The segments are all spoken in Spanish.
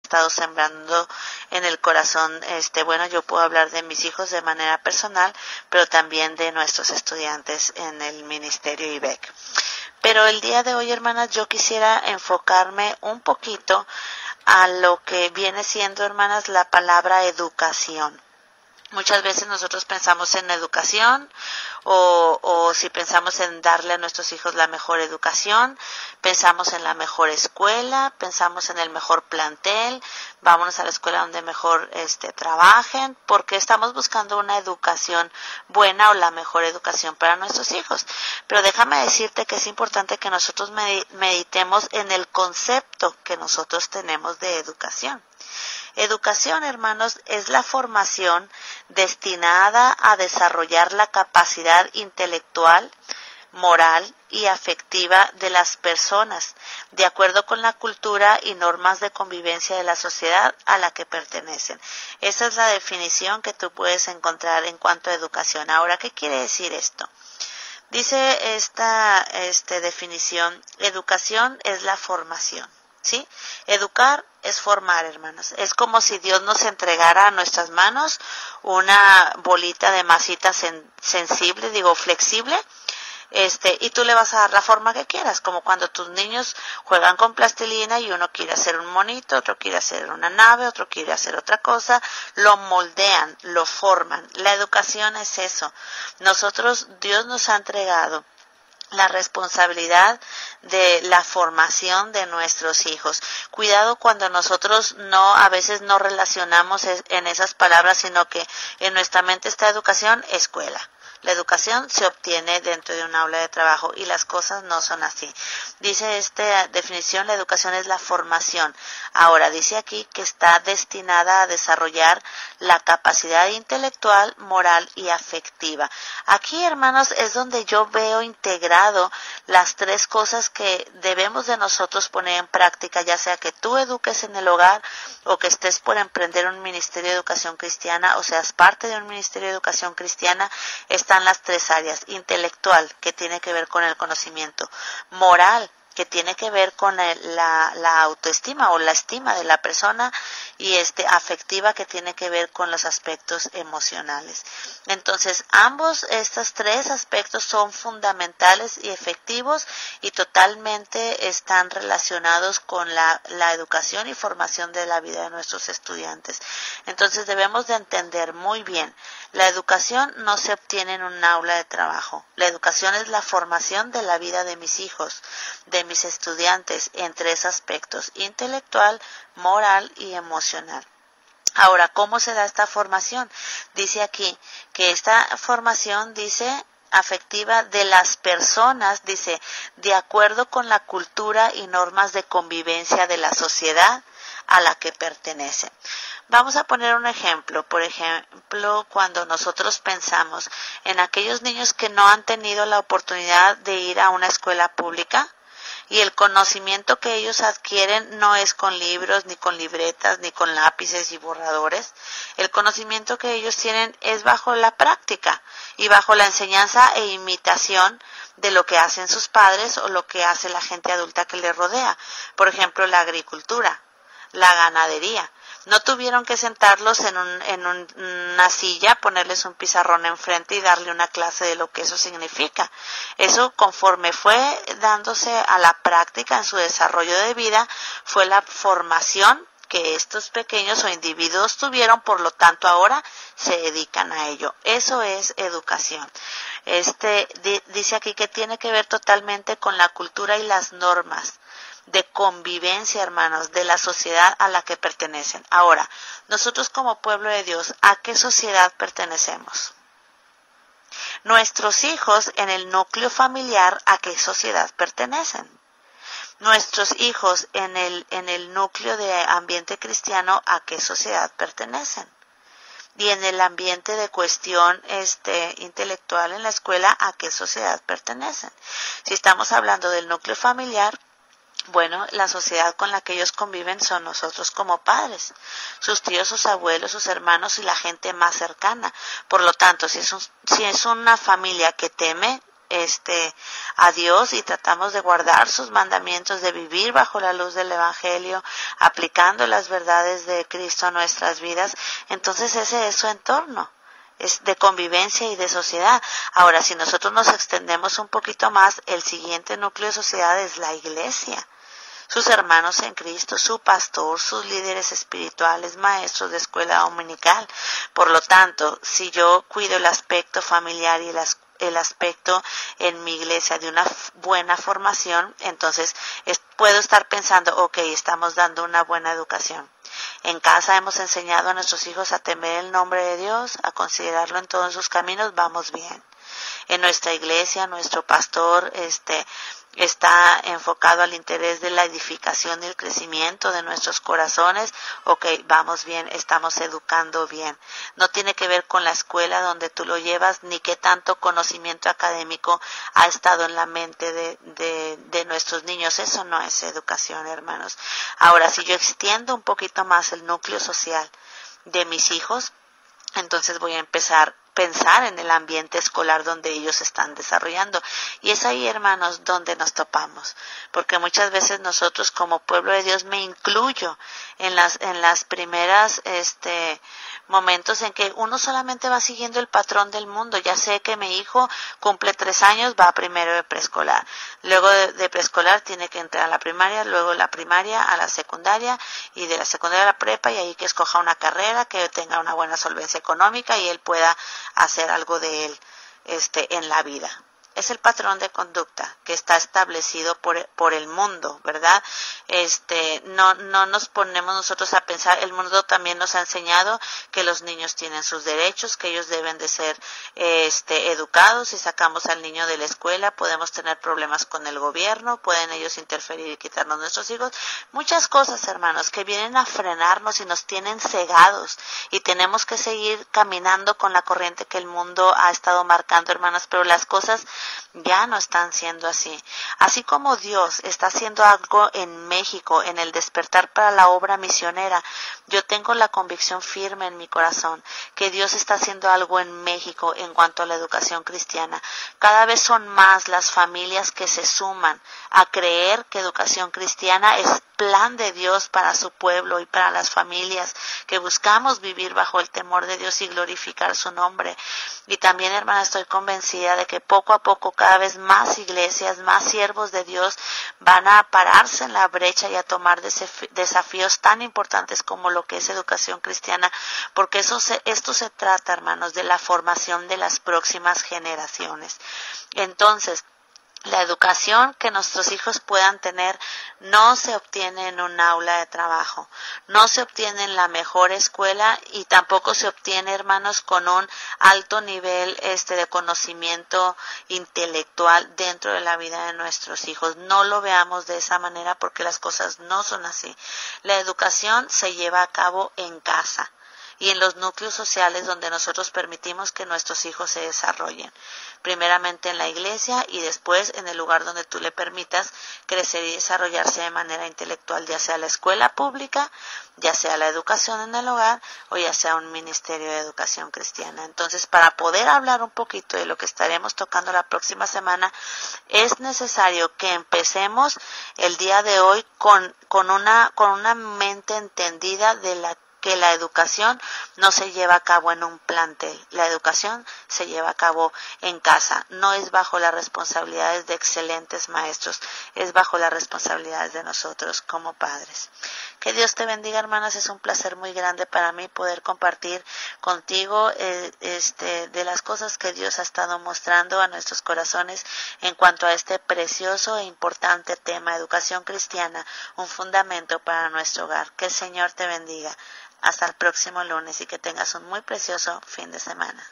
estado sembrando en el corazón. Bueno, yo puedo hablar de mis hijos de manera personal, pero también de nuestros estudiantes en el ministerio IBEC. Pero el día de hoy, hermanas, yo quisiera enfocarme un poquito a lo que viene siendo, hermanas, la palabra educación. Muchas veces nosotros pensamos en educación o si pensamos en darle a nuestros hijos la mejor educación, pensamos en la mejor escuela, pensamos en el mejor plantel, vámonos a la escuela donde mejor trabajen, porque estamos buscando una educación buena o la mejor educación para nuestros hijos. Pero déjame decirte que es importante que nosotros meditemos en el concepto que nosotros tenemos de educación. Educación, hermanos, es la formación destinada a desarrollar la capacidad intelectual, moral y afectiva de las personas, de acuerdo con la cultura y normas de convivencia de la sociedad a la que pertenecen. Esa es la definición que tú puedes encontrar en cuanto a educación. Ahora, ¿qué quiere decir esto? Dice esta definición: educación es la formación. ¿Sí? Educar es formar, hermanos. Es como si Dios nos entregara a nuestras manos una bolita de masita flexible, y tú le vas a dar la forma que quieras, como cuando tus niños juegan con plastilina y uno quiere hacer un monito, otro quiere hacer una nave, otro quiere hacer otra cosa, lo moldean, lo forman. La educación es eso. Dios nos ha entregado la responsabilidad de la formación de nuestros hijos. Cuidado cuando nosotros a veces no relacionamos en esas palabras, sino que en nuestra mente está educación, escuela. La educación se obtiene dentro de un aula de trabajo y las cosas no son así. Dice esta definición, la educación es la formación. Ahora, dice aquí que está destinada a desarrollar la capacidad intelectual, moral y afectiva. Aquí, hermanos, es donde yo veo integrado las tres cosas que debemos de nosotros poner en práctica, ya sea que tú eduques en el hogar o que estés por emprender un ministerio de educación cristiana o seas parte de un ministerio de educación cristiana. Están las tres áreas: intelectual, que tiene que ver con el conocimiento; moral, que tiene que ver con la autoestima o la estima de la persona; y afectiva, que tiene que ver con los aspectos emocionales. Entonces, estos tres aspectos son fundamentales y efectivos y totalmente están relacionados con la educación y formación de la vida de nuestros estudiantes. Entonces, debemos de entender muy bien, la educación no se obtiene en un aula de trabajo. La educación es la formación de la vida de mis hijos, de mis estudiantes, en tres aspectos: intelectual, moral y emocional. Ahora, ¿cómo se da esta formación? Dice aquí que esta formación, afectiva de las personas, de acuerdo con la cultura y normas de convivencia de la sociedad a la que pertenecen. Vamos a poner un ejemplo. Por ejemplo, cuando nosotros pensamos en aquellos niños que no han tenido la oportunidad de ir a una escuela pública, y el conocimiento que ellos adquieren no es con libros, ni con libretas, ni con lápices y borradores. El conocimiento que ellos tienen es bajo la práctica y bajo la enseñanza e imitación de lo que hacen sus padres o lo que hace la gente adulta que les rodea. Por ejemplo, la agricultura, la ganadería. No tuvieron que sentarlos en una silla, ponerles un pizarrón enfrente y darle una clase de lo que eso significa. Eso, conforme fue dándose a la práctica en su desarrollo de vida, fue la formación que estos pequeños o individuos tuvieron, por lo tanto ahora se dedican a ello. Eso es educación. Dice aquí que tiene que ver totalmente con la cultura y las normas de convivencia, hermanos, de la sociedad a la que pertenecen. Ahora, nosotros como pueblo de Dios, ¿a qué sociedad pertenecemos? Nuestros hijos en el núcleo familiar, ¿a qué sociedad pertenecen? Nuestros hijos en el núcleo de ambiente cristiano, ¿a qué sociedad pertenecen? Y en el ambiente de cuestión intelectual en la escuela, ¿a qué sociedad pertenecen? Si estamos hablando del núcleo familiar, bueno, la sociedad con la que ellos conviven son nosotros como padres, sus tíos, sus abuelos, sus hermanos y la gente más cercana. Por lo tanto, si es una familia que teme a Dios y tratamos de guardar sus mandamientos, de vivir bajo la luz del Evangelio, aplicando las verdades de Cristo a nuestras vidas, entonces ese es su entorno, es de convivencia y de sociedad. Ahora, si nosotros nos extendemos un poquito más, el siguiente núcleo de sociedad es la iglesia. Sus hermanos en Cristo, su pastor, sus líderes espirituales, maestros de escuela dominical. Por lo tanto, si yo cuido el aspecto familiar y el aspecto en mi iglesia de una buena formación, entonces puedo estar pensando, estamos dando una buena educación. En casa hemos enseñado a nuestros hijos a temer el nombre de Dios, a considerarlo en todos sus caminos, vamos bien. En nuestra iglesia, nuestro pastor está enfocado al interés de la edificación y el crecimiento de nuestros corazones, vamos bien, estamos educando bien. No tiene que ver con la escuela donde tú lo llevas, ni qué tanto conocimiento académico ha estado en la mente de nuestros niños. Eso no es educación, hermanos. Ahora, si yo extiendo un poquito más el núcleo social de mis hijos, entonces voy a empezar pensar en el ambiente escolar donde ellos están desarrollando. Y es ahí, hermanos, donde nos topamos. Porque muchas veces nosotros como pueblo de Dios, me incluyo en las primeras momentos en que uno solamente va siguiendo el patrón del mundo. Ya sé que mi hijo cumple 3 años, va primero de preescolar. Luego de preescolar tiene que entrar a la primaria, luego la primaria a la secundaria y de la secundaria a la prepa, y ahí que escoja una carrera, que tenga una buena solvencia económica y él pueda hacer algo de él en la vida. Es el patrón de conducta que está establecido por el mundo, ¿verdad? No nos ponemos nosotros a pensar, el mundo también nos ha enseñado que los niños tienen sus derechos, que ellos deben de ser educados. Si sacamos al niño de la escuela, podemos tener problemas con el gobierno, pueden ellos interferir y quitarnos nuestros hijos. Muchas cosas, hermanos, que vienen a frenarnos y nos tienen cegados, y tenemos que seguir caminando con la corriente que el mundo ha estado marcando, hermanos, pero las cosas ya no están siendo así. Así como Dios está haciendo algo en México, en el despertar para la obra misionera, yo tengo la convicción firme en mi corazón que Dios está haciendo algo en México en cuanto a la educación cristiana. Cada vez son más las familias que se suman a creer que educación cristiana es plan de Dios para su pueblo y para las familias que buscamos vivir bajo el temor de Dios y glorificar su nombre. Y también, hermana, estoy convencida de que poco a poco cada vez más iglesias, más siervos de Dios van a pararse en la brecha y a tomar desafíos tan importantes como lo que es educación cristiana, porque esto se trata, hermanos, de la formación de las próximas generaciones. Entonces, la educación que nuestros hijos puedan tener no se obtiene en un aula de trabajo, no se obtiene en la mejor escuela, y tampoco se obtiene, hermanos, con un alto nivel de conocimiento intelectual dentro de la vida de nuestros hijos. No lo veamos de esa manera, porque las cosas no son así. La educación se lleva a cabo en casa y en los núcleos sociales donde nosotros permitimos que nuestros hijos se desarrollen. Primeramente en la iglesia y después en el lugar donde tú le permitas crecer y desarrollarse de manera intelectual, ya sea la escuela pública, ya sea la educación en el hogar o ya sea un ministerio de educación cristiana. Entonces, para poder hablar un poquito de lo que estaremos tocando la próxima semana, es necesario que empecemos el día de hoy con una mente entendida de que la educación no se lleva a cabo en un plantel, la educación se lleva a cabo en casa, no es bajo las responsabilidades de excelentes maestros, es bajo las responsabilidades de nosotros como padres. Que Dios te bendiga, hermanas, es un placer muy grande para mí poder compartir contigo de las cosas que Dios ha estado mostrando a nuestros corazones en cuanto a este precioso e importante tema, educación cristiana, un fundamento para nuestro hogar. Que el Señor te bendiga. Hasta el próximo lunes y que tengas un muy precioso fin de semana.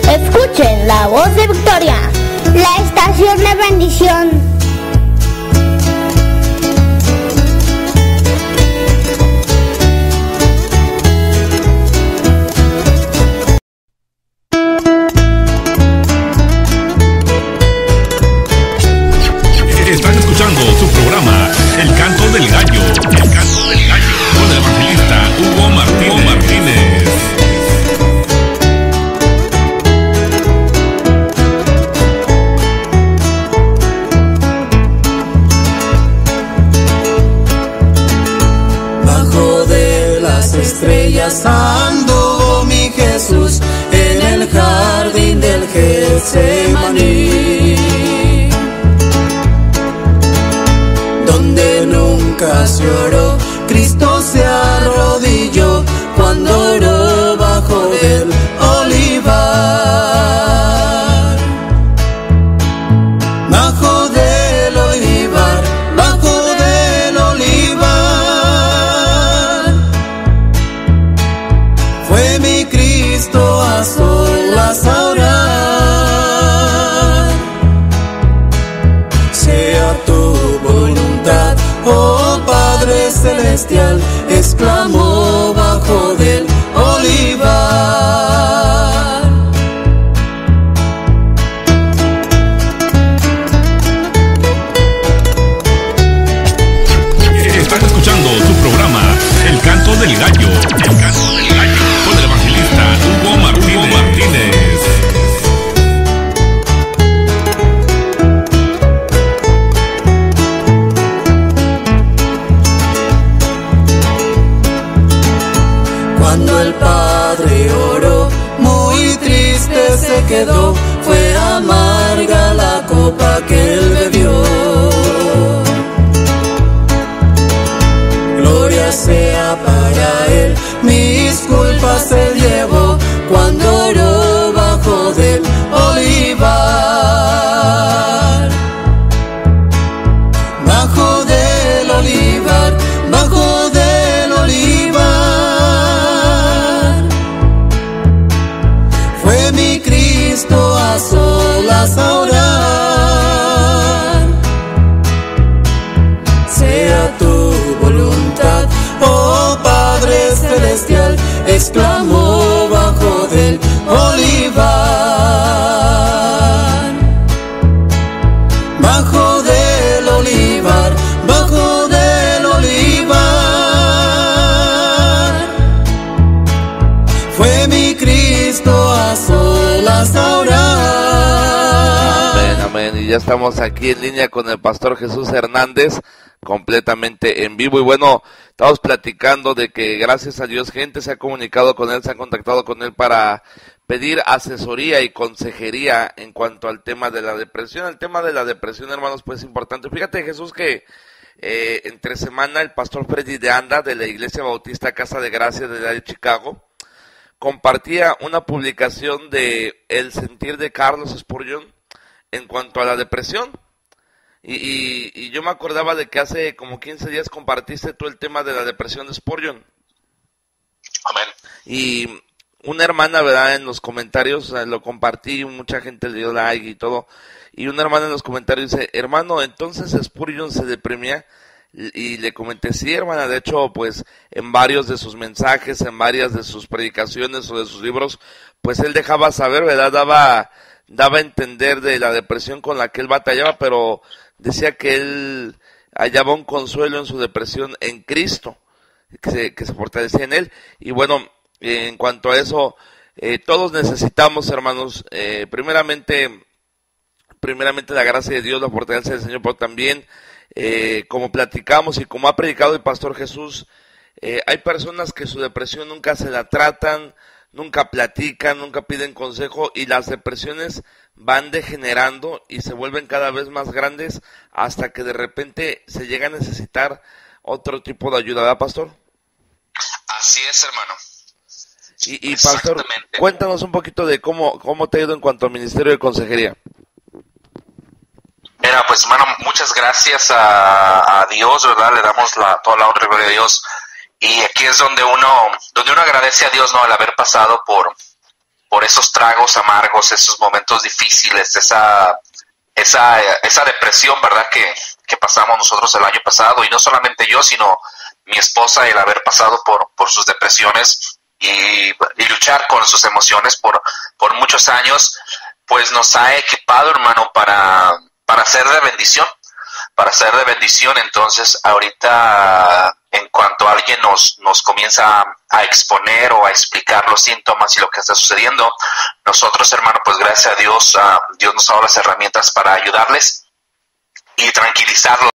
Escuchen la voz de Victoria, la estación de bendición. Están escuchando su programa El Canto del Gallo. El Canto del Gallo. Con el evangelista Hugo Martínez. donde nunca se oró. Cristo se arrodilló cuando oró bajo del olivar. Bajo del olivar, bajo del olivar. Fue mi Cristo a solas a orar. Sea tu voluntad, oh Padre Celestial, exclamó bajo del olivar. Están escuchando su programa, El Canto del Gallo. El Canto del Gallo, con el evangelista Hugo Martínez. Cuando el Padre oró, muy triste se quedó, fue amarga la copa que él bebió. Gloria sea para él, mis culpas él llevó, cuando oró bajo del olivar. Bajo del olivar, bajo del olivar. Fue mi Cristo a solas a orar. Sea tu voluntad, oh Padre Celestial, exclamó bajo del olivar. Bajo del olivar, bajo del olivar. Fue mi Cristo a solas a orar. Amén, amén. Y ya estamos aquí en línea con el pastor Jesús Hernández, completamente en vivo. Y bueno, estamos platicando de que gracias a Dios gente se ha comunicado con él, se ha contactado con él para pedir asesoría y consejería en cuanto al tema de la depresión. El tema de la depresión, hermanos, pues es importante. Fíjate, Jesús, que entre semana el pastor Freddy de Anda de la Iglesia Bautista Casa de Gracia de la de Chicago compartía una publicación de el sentir de Carlos Spurgeon en cuanto a la depresión. Y yo me acordaba de que hace como 15 días compartiste tú el tema de la depresión de Spurgeon. Amén. Y una hermana, ¿verdad? En los comentarios lo compartí, mucha gente le dio like y todo. Y una hermana en los comentarios dice, hermano, entonces Spurgeon se deprimía. Y le comenté, sí, hermana, de hecho, pues en varios de sus mensajes, en varias de sus predicaciones o de sus libros, pues él dejaba saber, ¿verdad? Daba a entender de la depresión con la que él batallaba, pero decía que él hallaba un consuelo en su depresión en Cristo, que se fortalecía en él. Y bueno, en cuanto a eso, todos necesitamos, hermanos, primeramente la gracia de Dios, la fortaleza del Señor, pero también, como platicamos y como ha predicado el pastor Jesús, hay personas que su depresión nunca se la tratan, nunca platican, nunca piden consejo, y las depresiones van degenerando y se vuelven cada vez más grandes hasta que de repente se llega a necesitar otro tipo de ayuda, ¿verdad, pastor? Así es, hermano. Y pastor, cuéntanos un poquito de cómo te ha ido en cuanto al ministerio de consejería. Mira, pues hermano, muchas gracias a Dios, ¿verdad? Le damos toda la honra y gloria a Dios. Y aquí es donde uno agradece a Dios, ¿no? Al haber pasado por esos tragos amargos, esos momentos difíciles, esa depresión, ¿verdad? Que pasamos nosotros el año pasado. Y no solamente yo, sino mi esposa, el haber pasado por sus depresiones y luchar con sus emociones por muchos años, pues nos ha equipado, hermano, para ser de bendición. Entonces ahorita, en cuanto alguien nos comienza a exponer o a explicar los síntomas y lo que está sucediendo, nosotros, hermano, pues gracias a Dios, Dios nos ha dado las herramientas para ayudarles y tranquilizarlos,